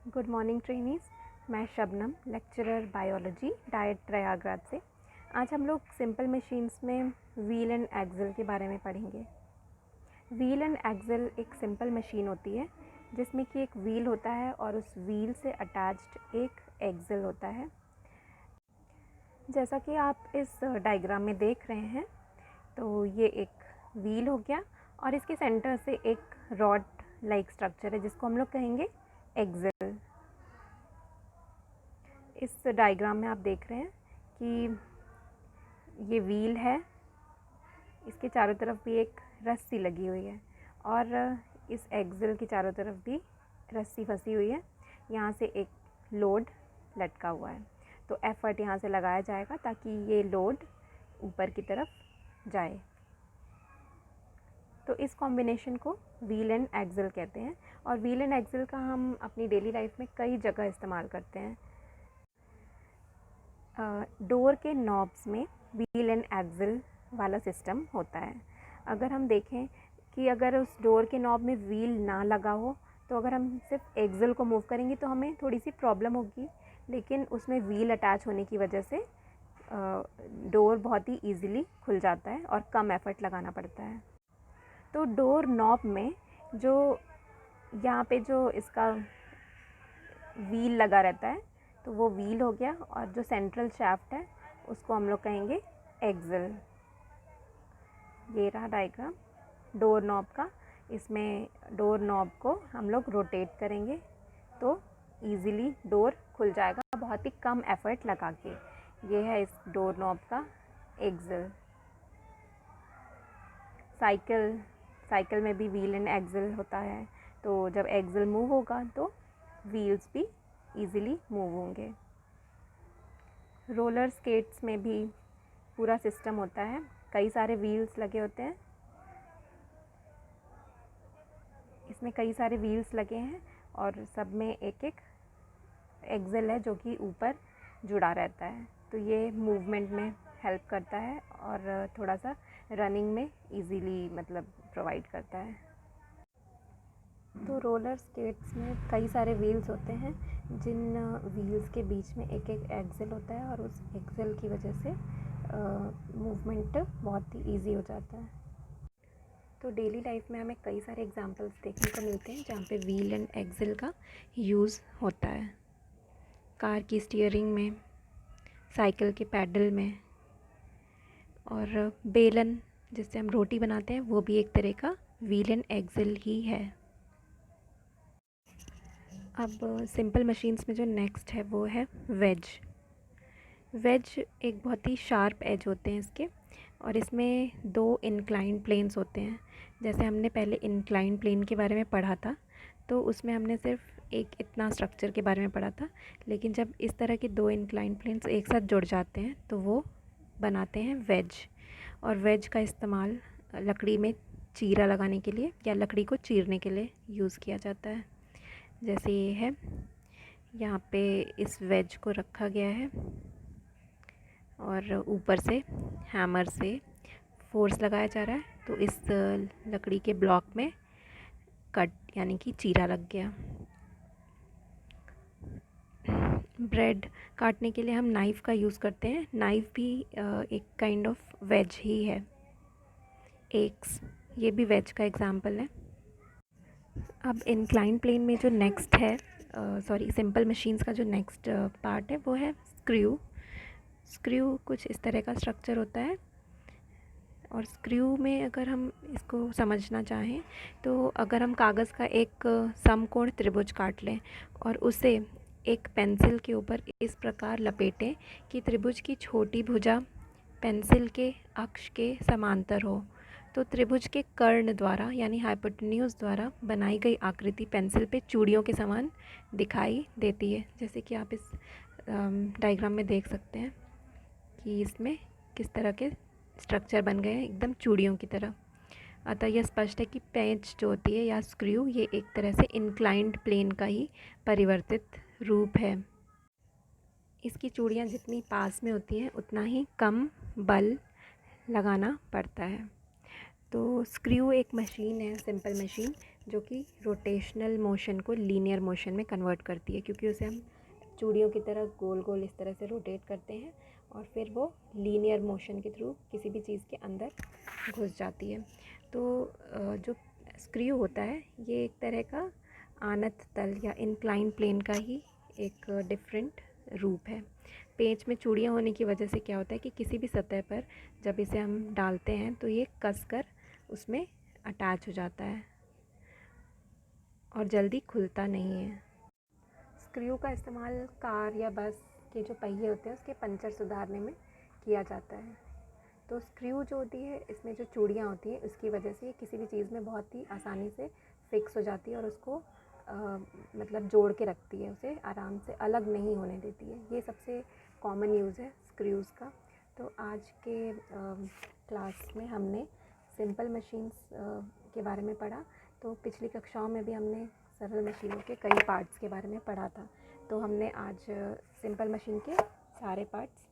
Good morning trainees. मैं Shabnam, lecturer biology, DIET Prayagraj से। आज हम लोग सिंपल मशीन्स में व्हील एंड एक्सल के बारे में पढ़ेंगे। व्हील एंड एक्सल एक सिंपल मशीन होती है जिसमें कि एक व्हील होता है और उस व्हील से अटैच्ड एक एक्सल होता है। जैसा कि आप इस डायग्राम में देख रहे हैं, तो ये एक व्हील हो गया और इसके सेंटर से एक रॉड लाइक स्ट्रक्चर है जिसको हम लोग कहेंगे एक्सल। इस डायग्राम में आप देख रहे हैं कि ये व्हील है, इसके चारों तरफ भी एक रस्सी लगी हुई है और इस एक्सल के चारों तरफ भी रस्सी फंसी हुई है। यहाँ से एक लोड लटका हुआ है, तो एफर्ट यहाँ से लगाया जाएगा ताकि ये लोड ऊपर की तरफ जाए। तो इस कॉम्बिनेशन को व्हील एंड एक्सल कहते हैं और व्हील एंड एक्सल का हम अपनी डेली लाइफ में कई जगह इस्तेमाल करते हैं। डोर के नॉब्स में व्हील एंड एक्सल वाला सिस्टम होता है। अगर हम देखें कि अगर उस डोर के नॉब में व्हील ना लगा हो, तो अगर हम सिर्फ एक्सल को मूव करेंगे तो हमें थोड़ी सी प्रॉब्लम होगी, लेकिन उसमें व्हील अटैच होने की वजह से डोर बहुत ही ईज़िली खुल जाता है और कम एफर्ट लगाना पड़ता है। तो डोर नॉब में जो यहाँ पे जो इसका व्हील लगा रहता है, तो वो व्हील हो गया और जो सेंट्रल शाफ्ट है उसको हम लोग कहेंगे एक्सल। ये रहा डायग्राम डोर नॉब का। इसमें डोर नॉब को हम लोग रोटेट करेंगे तो ईज़िली डोर खुल जाएगा बहुत ही कम एफर्ट लगा के। ये है इस डोर नॉब का एक्सल। साइकिल में भी व्हील एंड एक्सल होता है, तो जब एक्सल मूव होगा तो व्हील्स भी ईज़िली मूव होंगे। रोलर स्केट्स में भी पूरा सिस्टम होता है, कई सारे व्हील्स लगे होते हैं। इसमें कई सारे व्हील्स लगे हैं और सब में एक एक एक्सल है जो कि ऊपर जुड़ा रहता है, तो ये मूवमेंट में हेल्प करता है और थोड़ा सा रनिंग में इजीली मतलब प्रोवाइड करता है। तो रोलर स्केट्स में कई सारे व्हील्स होते हैं, जिन व्हील्स के बीच में एक एक एक्सल होता है और उस एक्सल की वजह से मूवमेंट बहुत ही ईजी हो जाता है। तो डेली लाइफ में हमें कई सारे एग्जांपल्स देखने को मिलते हैं जहाँ पे व्हील एंड एक्सल का यूज़ होता है। कार की स्टीयरिंग में, साइकिल के पैडल में, और बेलन जिससे हम रोटी बनाते हैं वो भी एक तरह का व्हील एंड एक्सल ही है। अब सिंपल मशीन्स में जो नेक्स्ट है वो है वेज। वेज एक बहुत ही शार्प एज होते हैं इसके, और इसमें दो इंक्लाइंड प्लेन्स होते हैं। जैसे हमने पहले इंक्लाइंड प्लेन के बारे में पढ़ा था, तो उसमें हमने सिर्फ एक इतना स्ट्रक्चर के बारे में पढ़ा था, लेकिन जब इस तरह के दो इंक्लाइंड प्लेन्स एक साथ जुड़ जाते हैं तो वो बनाते हैं वेज। और वेज का इस्तेमाल लकड़ी में चीरा लगाने के लिए या लकड़ी को चीरने के लिए यूज़ किया जाता है। जैसे ये है, यहाँ पे इस वेज को रखा गया है और ऊपर से हैमर से फोर्स लगाया जा रहा है, तो इस लकड़ी के ब्लॉक में कट यानी कि चीरा लग गया। ब्रेड काटने के लिए हम नाइफ़ का यूज़ करते हैं, नाइफ़ भी एक काइंड ऑफ वेज ही है। एग्स, ये भी वेज का एग्जाम्पल है। अब इंक्लाइन प्लेन में जो नेक्स्ट है, सिंपल मशीन्स का जो नेक्स्ट पार्ट है वो है स्क्रू। स्क्रू कुछ इस तरह का स्ट्रक्चर होता है, और स्क्रू में अगर हम इसको समझना चाहें तो अगर हम कागज़ का एक समकोण त्रिभुज काट लें और उसे एक पेंसिल के ऊपर इस प्रकार लपेटें कि त्रिभुज की छोटी भुजा पेंसिल के अक्ष के समांतर हो, तो त्रिभुज के कर्ण द्वारा यानी हाइपोटेन्यूज द्वारा बनाई गई आकृति पेंसिल पे चूड़ियों के समान दिखाई देती है। जैसे कि आप इस डायग्राम में देख सकते हैं कि इसमें किस तरह के स्ट्रक्चर बन गए हैं, एकदम चूड़ियों की तरह। अतः यह स्पष्ट है कि पेंच जो होती है या स्क्रू, ये एक तरह से इंक्लाइंड प्लेन का ही परिवर्तित रूप है। इसकी चूड़ियाँ जितनी पास में होती हैं उतना ही कम बल लगाना पड़ता है। तो स्क्रू एक मशीन है, सिंपल मशीन, जो कि रोटेशनल मोशन को लीनियर मोशन में कन्वर्ट करती है, क्योंकि उसे हम चूड़ियों की तरह गोल गोल इस तरह से रोटेट करते हैं और फिर वो लीनियर मोशन के थ्रू किसी भी चीज़ के अंदर घुस जाती है। तो जो स्क्रू होता है ये एक तरह का आनत तल या इंक्लाइन प्लेन का ही एक डिफरेंट रूप है। पेंच में चूड़ियाँ होने की वजह से क्या होता है कि किसी भी सतह पर जब इसे हम डालते हैं तो ये कसकर उसमें अटैच हो जाता है और जल्दी खुलता नहीं है। स्क्रू का इस्तेमाल कार या बस के जो पहिए होते हैं उसके पंचर सुधारने में किया जाता है। तो स्क्रू जो होती है, इसमें जो चूड़ियाँ होती हैं, उसकी वजह से किसी भी चीज़ में बहुत ही आसानी से फिक्स हो जाती है और उसको मतलब जोड़ के रखती है, उसे आराम से अलग नहीं होने देती है। ये सबसे कॉमन यूज़ है स्क्रूज़ का। तो आज के क्लास में हमने सिंपल मशीन्स के बारे में पढ़ा। तो पिछली कक्षाओं में भी हमने सरल मशीनों के कई पार्ट्स के बारे में पढ़ा था। तो हमने आज सिंपल मशीन के सारे पार्ट्स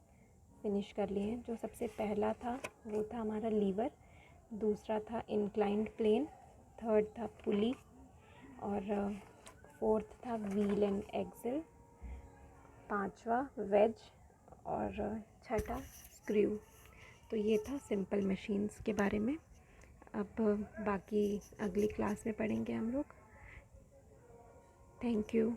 फिनिश कर लिए हैं। जो सबसे पहला था वो था हमारा लीवर, दूसरा था इंक्लाइंड प्लेन, थर्ड था पुली और फोर्थ था व्हील एंड एक्सेल, पांचवा वेज और छठा स्क्रू। तो ये था सिंपल मशीन्स के बारे में। अब बाकी अगली क्लास में पढ़ेंगे हम लोग। Thank you.